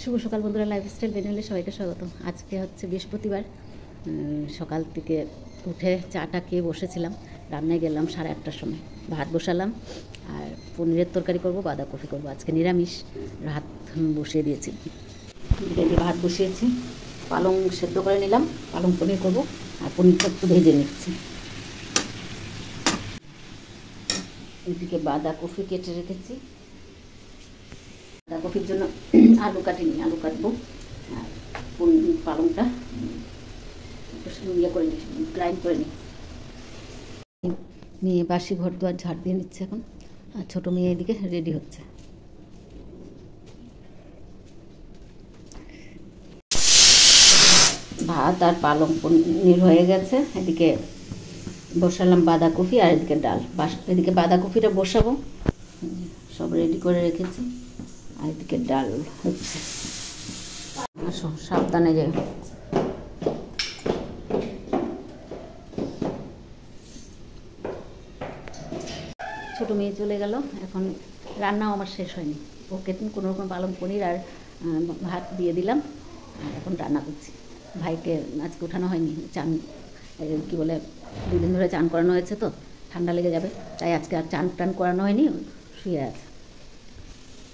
শুভ সকাল বন্ধুরা, লাইফস্টাইল চ্যানেলে সবাইকে স্বাগত। আজকে হচ্ছে বৃহস্পতিবার। সকাল থেকে উঠে চাটা খেয়ে বসেছিলাম। রান্নায় গেলাম 8:30টার সময়। ভাত বসালাম আর পনিরের তরকারি করব, বাঁধাকপি করব। আজকে নিরামিষ। ভাত বসিয়ে দিয়েছি, ভাত বসিয়েছি। পালং সেদ্ধ করে নিলাম, পালং পনির করব আর পনিরটা একটু ভেজে নিচ্ছি। এদিকে বাঁধাকপি কেটে রেখেছি। বাঁধাকপির জন্য আলু কাটিনি, আলু কাটবো। আর পালংটা ইয়ে করে নিই, গ্রাইন্ড করে নিই। মেয়ে বাসি ঘর দুয়ার ঝাড় দিয়ে নিচ্ছে এখন, আর ছোটো মেয়ে এদিকে রেডি হচ্ছে। ভাত আর পালং পনির হয়ে গেছে। এদিকে বসালাম বাঁধাকপি আর এদিকে ডাল। এদিকে বাঁধাকপিটা বসাবো, সব রেডি করে রেখেছি। আর এদিকে ডাল হচ্ছে। আসো সাবধানে যাই। ছোটো মেয়ে চলে গেল, এখন রান্নাও আমার শেষ হয়নি। ওকে কোনো রকম পালং পনির আর ভাত দিয়ে দিলাম, আর এখন রান্না করছি। ভাইকে আজকে উঠানো হয়নি, চান কী বলে 2 দিন ধরে চান করানো হয়েছে, তো ঠান্ডা লেগে যাবে, তাই আজকে আর চান টান করানো হয়নি, শুয়ে আছে।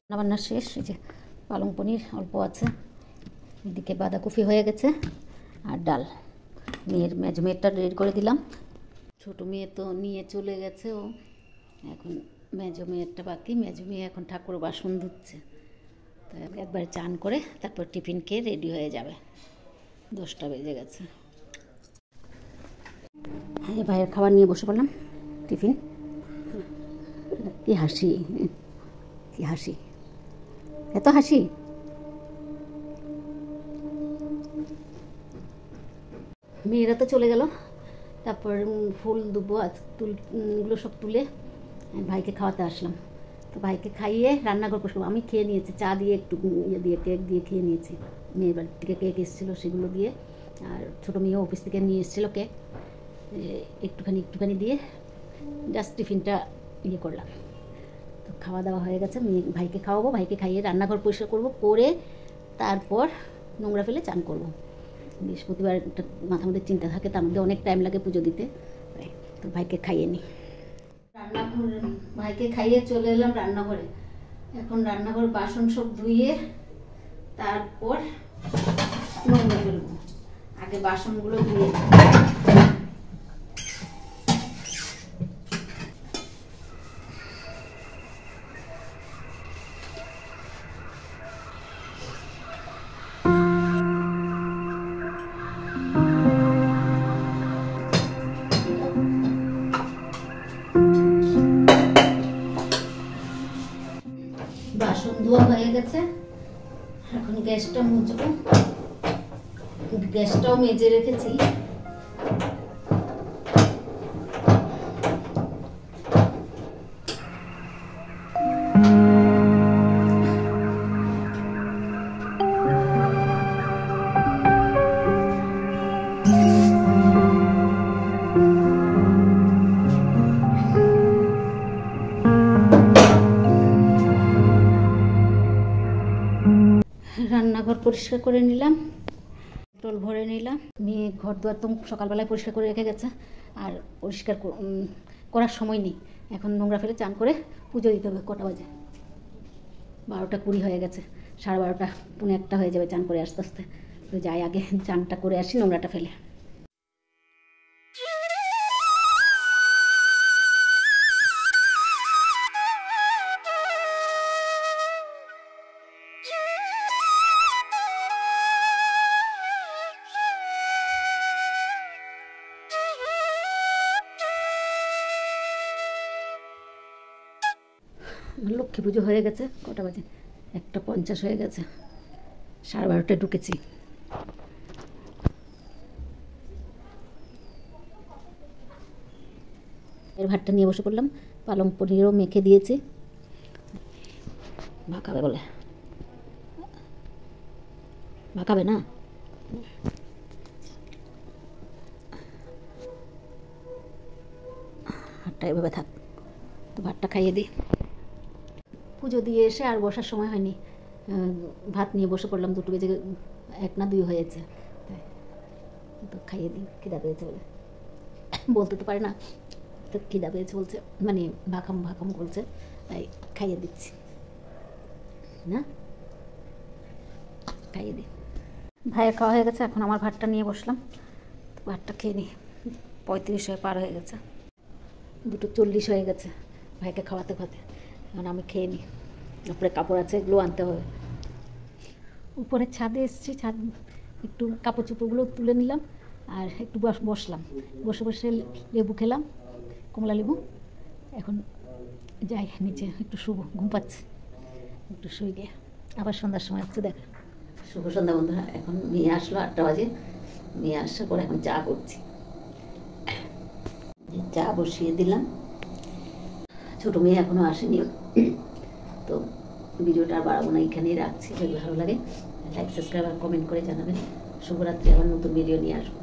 রান্নাবান্না শেষ। এই যে পালং পনির অল্প আছে, এদিকে বাঁধাকপি হয়ে গেছে আর ডাল। মেজো মেয়েরটা রেডি করে দিলাম। ছোটো মেয়ে তো নিয়ে চলে গেছে, ও এখন মেজো মেয়েরটা বাকি। মেজো মেয়ে এখন ঠাকুর বাসন ধুচ্ছে, তো একবার চান করে তারপর টিফিন খেয়ে রেডি হয়ে যাবে। 10টা বেজে গেছে। ভাইয়ের খাবার নিয়ে বসে পড়লাম। টিফিন। কি হাসি, কি হাসি, এত হাসি। মেয়েরা তো চলে গেল, তারপর ফুল দুবো গুলো সব তুলে ভাইকে খাওয়াতে আসলাম। তো ভাইকে খাইয়ে রান্নাঘর বসবো। আমি খেয়ে নিয়েছি, চা দিয়ে একটু ইয়ে দিয়ে কেক দিয়ে খেয়ে নিয়েছি। মেয়ের বাড়ি থেকে কেক এসেছিলো, সেগুলো দিয়ে। আর ছোটো মেয়েও অফিস থেকে নিয়ে এসেছিলো কেক, একটুখানি দিয়ে জাস্ট টিফিনটা ইয়ে করলাম। তো খাওয়া দাওয়া হয়ে গেছে। ভাইকে খাওয়াবো, ভাইকে খাইয়ে রান্নাঘর পরিষ্কার করবো, করে তারপর নোংরা ফেলে চান করবো। বৃহস্পতিবার একটা মাথার মধ্যে চিন্তা থাকে, তার মধ্যে অনেক টাইম লাগে পুজো দিতে। তো ভাইকে খাইয়ে নিই। ভাইকে খাইয়ে চলে এলাম রান্নাঘরে। এখন রান্নাঘর বাসন সব ধুয়ে তারপর নোংরা ফেলবো। আগে বাসনগুলো ধুয়ে বাসন ধোয়া হয়ে গেছে। এখন গ্যাসটা মুছবো। গ্যাসটাও মেজে রেখেছি। রান্নাঘর পরিষ্কার করে নিলাম, বোতল ভরে নিলাম। মেয়ে ঘর দুয়ার তো সকালবেলায় পরিষ্কার করে রেখে গেছে, আর পরিষ্কার করার সময় নেই। এখন নোংরা ফেলে চান করে পুজো দিতে হবে। কটা বাজে? 12টা 20 হয়ে গেছে। 12:30 পৌনে 1টা হয়ে যাবে চান করে আস্তে আস্তে। তো যাই আগে চানটা করে আসি, নোংরাটা ফেলে। লক্ষ্মী পুজো হয়ে গেছে। কটা বাজে? 1:50 হয়ে গেছে। 12:30টায় ঢুকেছি। এর ভাতটা নিয়ে বসে পড়লাম। পালং পনিরও মেখে দিয়েছি। ভাকাবে বলে, ভাকাবে না। ভাতটা এভাবে থাক, তো ভাতটা খাইয়ে দিই। পুজো দিয়ে এসে আর বসার সময় হয়নি। ভাত নিয়ে বসে পড়লাম, 2 বেজে 1 না 2 হয়েছে, তাই তো খাইয়ে দিই, খিদা পেয়েছে বলে। বলতে তো পারে না, তো খিদা পেয়েছে বলছে, মানে ভাকাম ভাকাম বলছে, তাই খাইয়ে দিচ্ছি না, খাইয়ে দিই। ভাইয়ের খাওয়া হয়ে গেছে, এখন আমার ভাতটা নিয়ে বসলাম, ভাতটা খেয়ে নিই। 35 হয়ে পার হয়ে গেছে, 2:40 হয়ে গেছে ভাইকে খাওয়াতে খাওয়াতে। এখন আমি খেয়ে নিই, উপরে কাপড় আছে, এগুলো আনতে হবে। উপরে ছাদে এসেছি, ছাদ একটু কাপড় চোপড়গুলো তুলে নিলাম, আর একটু বসলাম, বসে বসে লেবু খেলাম, কমলা লেবু। এখন যাই নিচে, একটু শুভ, ঘুম পাচ্ছে, একটু শুয়ে গিয়ে আবার সন্ধ্যার সময় একটু দেখ। শুভ সন্ধ্যা বন্ধুরা। এখন মেয়ে আসলো 8টা বাজে, মেয়ে আসার পর এখন চা করছি, চা বসিয়ে দিলাম। ছোটো মেয়ে এখনও আসেনি, তো ভিডিওটা আর বাড়াবো না, এখানেই রাখছি। যদি ভালো লাগে লাইক, সাবস্ক্রাইব আর কমেন্ট করে জানাবেন। শুভরাত্রি, আবার নতুন ভিডিও নিয়ে আসবো।